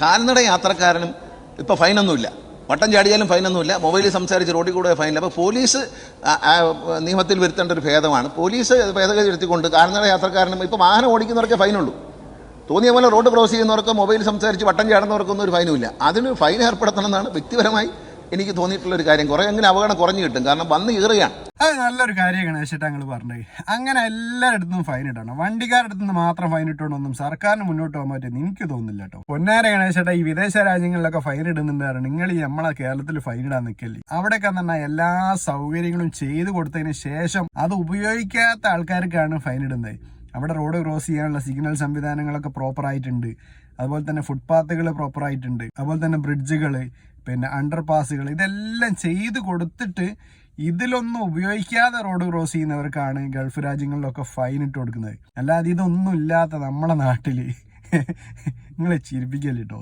കാൽനട യാത്രക്കാരനും ഇപ്പോൾ ഫൈനൊന്നുമില്ല, വട്ടം ചാടിയാലും ഫൈനൊന്നുമില്ല, മൊബൈലിൽ സംസാരിച്ച് റോഡിൽ കൂടെ ഫൈനില്ല. അപ്പോൾ പോലീസ് നിയമത്തിൽ വരുത്തേണ്ട ഒരു ഭേദമാണ്. പോലീസ് ഭേദഗതി എടുത്തിക്കൊണ്ട് കാൽനട യാത്രക്കാരനും ഇപ്പോൾ വാഹനം ഓടിക്കുന്നവർക്കേ ഫൈനുള്ളൂ. തോന്നിയ പോലെ റോഡ് ക്രോസ് ചെയ്യുന്നവർക്ക്, മൊബൈൽ സംസാരിച്ച് വട്ടം ചാടുന്നവർക്കൊന്നും ഒരു ഫൈനുമില്ല. അതിന് ഫൈൻ ഏർപ്പെടുത്തണം എന്നാണ് വ്യക്തിപരമായി എനിക്ക് തോന്നിയിട്ടുള്ളൊരു കാര്യം. കുറേ എങ്കിലും അപകടം കുറഞ്ഞു കിട്ടും, കാരണം വന്ന് കയറുകയാണ്. അത് നല്ലൊരു കാര്യമാണ് ഗണേശേട്ടാ നിങ്ങൾ പറഞ്ഞത്. അങ്ങനെ എല്ലായിടത്തും ഫൈൻ ഇടണം. വണ്ടിക്കാരുടെ അടുത്ത് നിന്ന് മാത്രം ഫൈൻ ഇട്ടോണ്ടൊന്നും സർക്കാരിന് മുന്നോട്ട് പോകാൻ പറ്റുമെന്ന് എനിക്ക് തോന്നുന്നില്ല കേട്ടോ. പൊന്നാര ഗണേശേട്ടാ, ഈ വിദേശ രാജ്യങ്ങളിലൊക്കെ ഫൈൻ ഇടുന്നുണ്ടായിരുന്നു. നിങ്ങൾ ഈ നമ്മളെ കേരളത്തിൽ ഫൈൻ ഇടാൻ നിൽക്കല്ലേ. അവിടെയൊക്കെ തന്നെ എല്ലാ സൗകര്യങ്ങളും ചെയ്തു കൊടുത്തതിന് ശേഷം അത് ഉപയോഗിക്കാത്ത ആൾക്കാർക്കാണ് ഫൈൻ ഇടുന്നത്. അവിടെ റോഡ് ക്രോസ് ചെയ്യാനുള്ള സിഗ്നൽ സംവിധാനങ്ങളൊക്കെ പ്രോപ്പർ ആയിട്ടുണ്ട്. അതുപോലെ തന്നെ ഫുട്പാത്തുകൾ പ്രോപ്പർ ആയിട്ടുണ്ട്. അതുപോലെ തന്നെ ബ്രിഡ്ജുകൾ, പിന്നെ അണ്ടർ പാസുകൾ, ഇതെല്ലാം ചെയ്ത് കൊടുത്തിട്ട് ഇതിലൊന്നും ഉപയോഗിക്കാതെ റോഡ് ക്രോസ് ചെയ്യുന്നവർക്കാണ് ഗൾഫ് രാജ്യങ്ങളിലൊക്കെ ഫൈൻ ഇട്ട് കൊടുക്കുന്നത്. അല്ലാതെ ഇതൊന്നും ഇല്ലാത്ത നമ്മളെ നാട്ടിൽ നിങ്ങളെ ചിരിപ്പിക്കല്ലോ.